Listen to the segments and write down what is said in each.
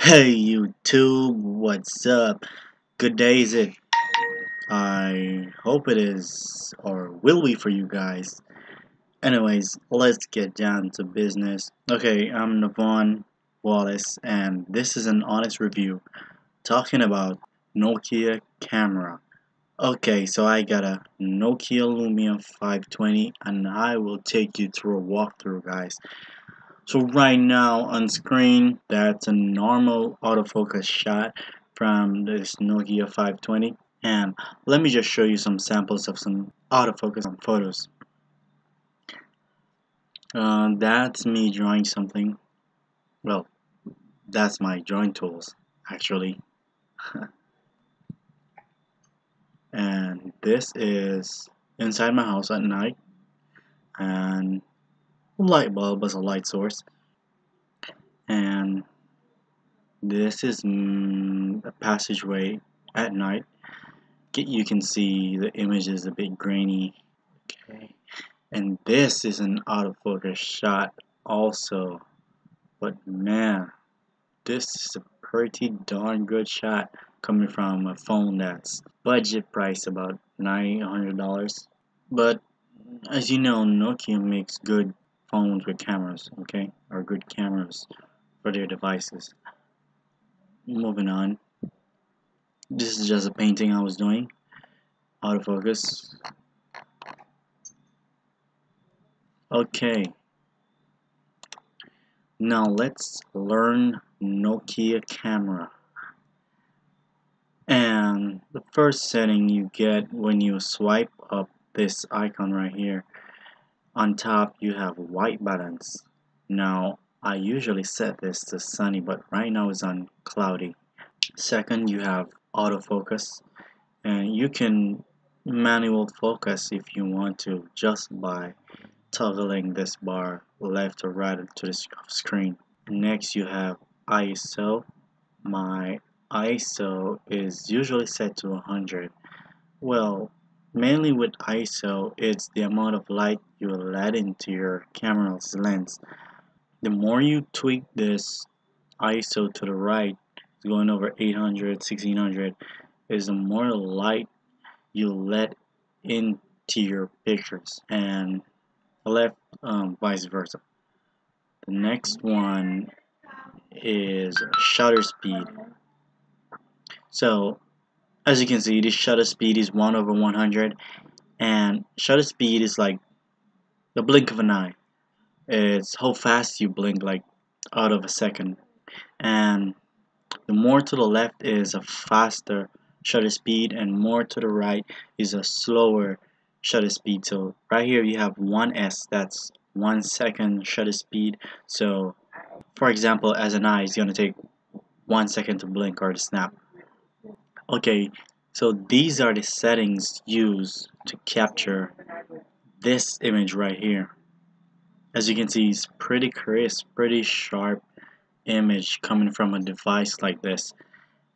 Hey YouTube, what's up? Good day is it? I hope it is or will be for you guys. Anyways, let's get down to business. Okay, I'm Navon Wallace and this is an honest review talking about Nokia camera. Okay, so I got a Nokia Lumia 520 and I will take you through a walkthrough guys. So right now on screen, that's a normal autofocus shot from this Nokia 520. And let me just show you some samples of some autofocus on photos. That's me drawing something. Well, that's my drawing tools, actually. And this is inside my house at night. And light bulb as a light source. And this is a passageway at night. You can see the image is a bit grainy. Okay, and this is an autofocus shot also, but man, this is a pretty darn good shot coming from a phone that's budget price about $900. But as you know, Nokia makes good phones with cameras, okay, or good cameras for their devices. Moving on, this is just a painting I was doing, autofocus. Okay, now let's learn Nokia camera. And the first setting you get when you swipe up this icon right here, on top you have white balance. Now I usually set this to sunny, but right now it's on cloudy. Second, you have autofocus, and you can manual focus if you want to just by toggling this bar left or right to the screen. Next you have ISO. My ISO is usually set to 100. Well, mainly with ISO, it's the amount of light you let into your camera's lens. The more you tweak this ISO to the right, going over 800, 1600, is the more light you let into your pictures, and left vice versa. The next one is shutter speed. So as you can see, this shutter speed is 1 over 100, and shutter speed is like the blink of an eye. It's how fast you blink, like out of a second. And the more to the left is a faster shutter speed, and more to the right is a slower shutter speed. So right here you have 1s, that's 1 second shutter speed. So for example, as an eye, it's gonna take 1 second to blink or to snap. Okay, so these are the settings used to capture this image right here. As you can see, it's pretty crisp, pretty sharp image coming from a device like this.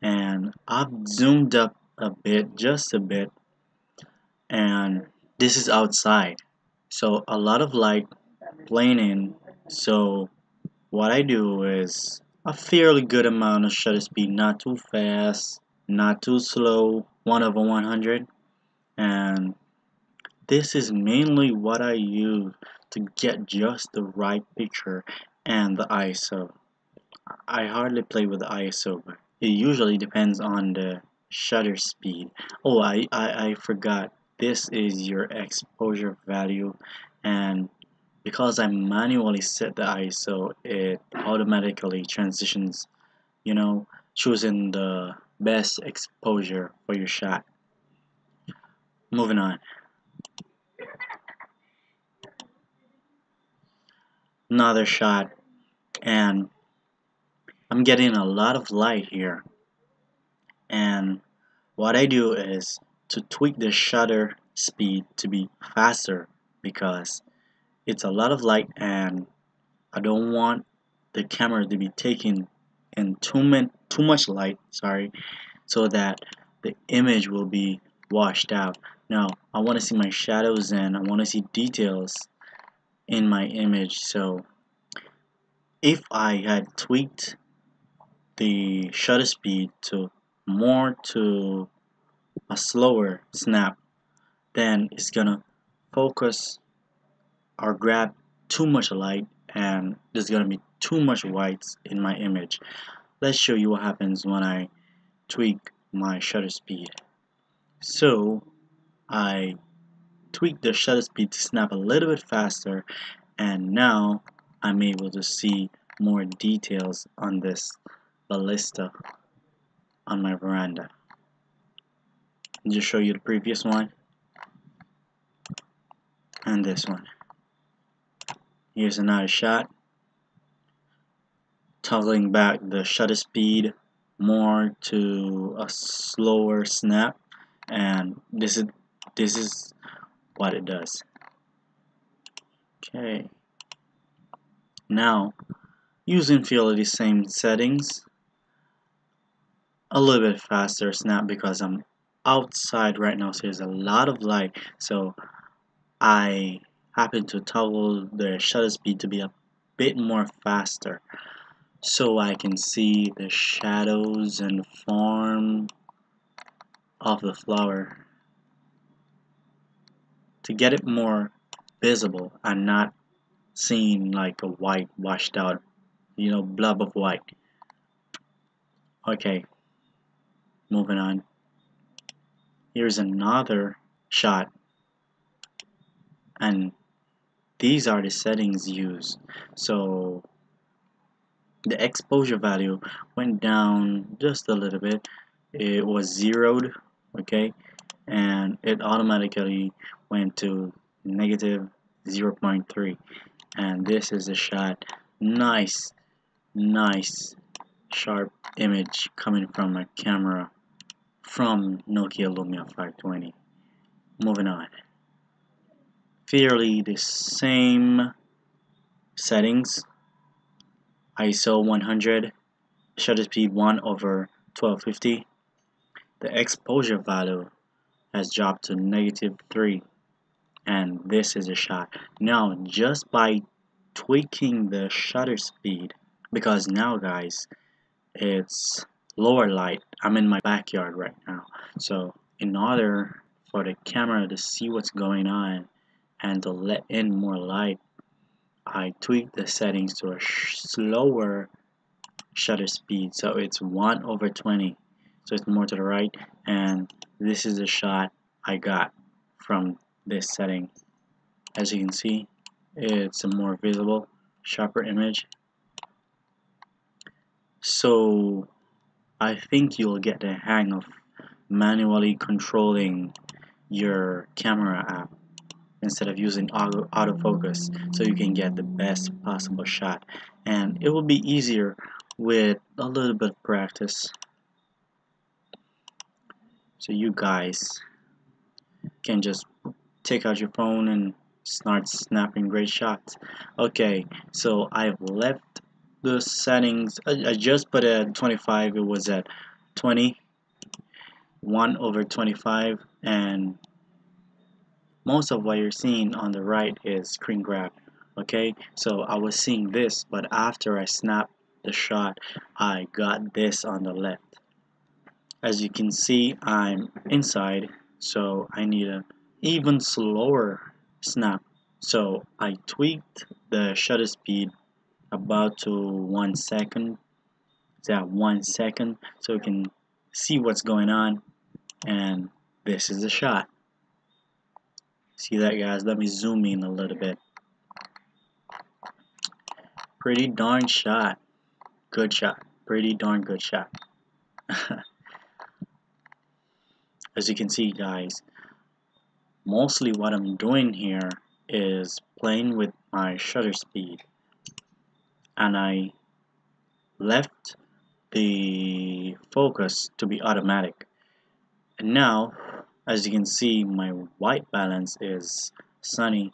And I've zoomed up a bit, just a bit, and this is outside. So a lot of light playing in. So what I do is a fairly good amount of shutter speed, not too fast, not too slow, 1 over 100. And this is mainly what I use to get just the right picture and the ISO. I hardly play with the ISO, but it usually depends on the shutter speed. Oh, I forgot. This is your exposure value, and because I manually set the ISO, it automatically transitions, choosing the best exposure for your shot. Moving on. Another shot, and I'm getting a lot of light here. And what I do is to tweak the shutter speed to be faster because it's a lot of light and I don't want the camera to be taking in too much light, sorry, so that the image will be washed out. Now I want to see my shadows and I want to see details in my image. So if I had tweaked the shutter speed to more to a slower snap, then it's gonna focus or grab too much light and there's gonna be too much whites in my image. Let's show you what happens when I tweak my shutter speed. So I tweak the shutter speed to snap a little bit faster, and now I'm able to see more details on this ballista on my veranda. I'll just show you the previous one and this one. Here's another shot, toggling back the shutter speed more to a slower snap, and this is what it does. Okay, now using field of the same settings, a little bit faster snap because I'm outside right now, so there's a lot of light, so I happen to toggle the shutter speed to be a bit more faster so I can see the shadows and form of the flower to get it more visible and not seeing like a white washed out, blob of white. Okay, moving on. Here's another shot, and these are the settings used. So the exposure value went down just a little bit. It was zeroed, okay, and it automatically went to negative 0.3, and this is a shot. Nice sharp image coming from a camera from Nokia Lumia 520. Moving on. Fairly the same settings. ISO 100, shutter speed 1/1250. The exposure value has dropped to negative 3, and this is a shot. Now, just by tweaking the shutter speed, because now guys, it's lower light. I'm in my backyard right now, so in order for the camera to see what's going on and to let in more light, I tweaked the settings to a slower shutter speed, so it's 1/20, so it's more to the right, and this is the shot I got from this setting. As you can see, it's a more visible, sharper image. So I think you'll get the hang of manually controlling your camera app instead of using autofocus, so you can get the best possible shot, and it will be easier with a little bit of practice, so you guys can just take out your phone and start snapping great shots. Okay, so I've left the settings. I just put it at 25. It was at 20, 1/25, and most of what you're seeing on the right is screen grab. Okay, so I was seeing this, but after I snapped the shot, I got this on the left. As you can see, I'm inside, so I need a even slower snap. So I tweaked the shutter speed about to 1 second. It's at 1 second, so you can see what's going on, and this is the shot. See that, guys? Let me zoom in a little bit. Pretty darn shot. Good shot. Pretty darn good shot. As you can see, guys, mostly what I'm doing here is playing with my shutter speed, and I left the focus to be automatic. And now, as you can see, my white balance is sunny.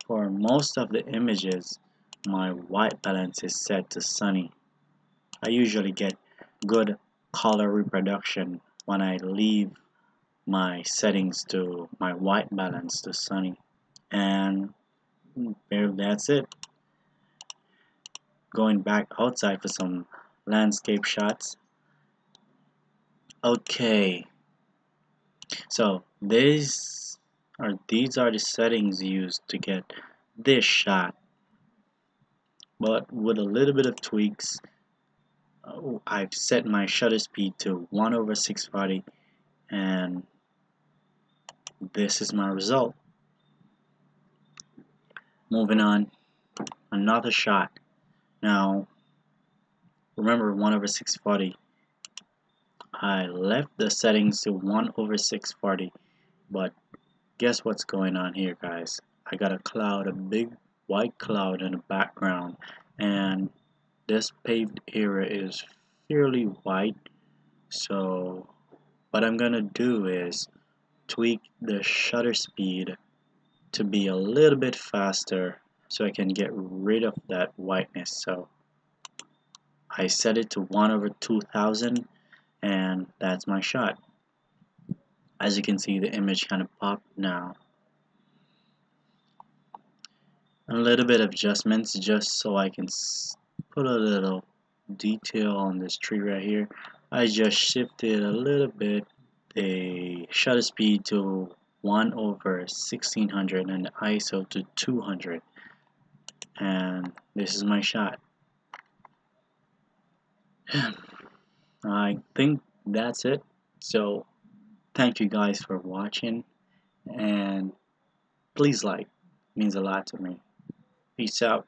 For most of the images, my white balance is set to sunny. I usually get good color reproduction when I leave my settings to my white balance to sunny. And there, that's it. Going back outside for some landscape shots. Okay, so these are the settings used to get this shot, but with a little bit of tweaks. I've set my shutter speed to 1/640, and this is my result. Moving on, another shot. Now remember 1/640. I left the settings to 1/640, but guess what's going on here, guys? I got a cloud, a big white cloud in the background, and this paved area is fairly white. So what I'm gonna do is tweak the shutter speed to be a little bit faster so I can get rid of that whiteness. So I set it to 1/2000, and that's my shot. As you can see, the image kind of popped now. A little bit of adjustments just so I can put a little detail on this tree right here. I just shifted a little bit the shutter speed to 1/1600 and the ISO to 200, and this is my shot. I think that's it. So thank you guys for watching, and please like, it means a lot to me. Peace out.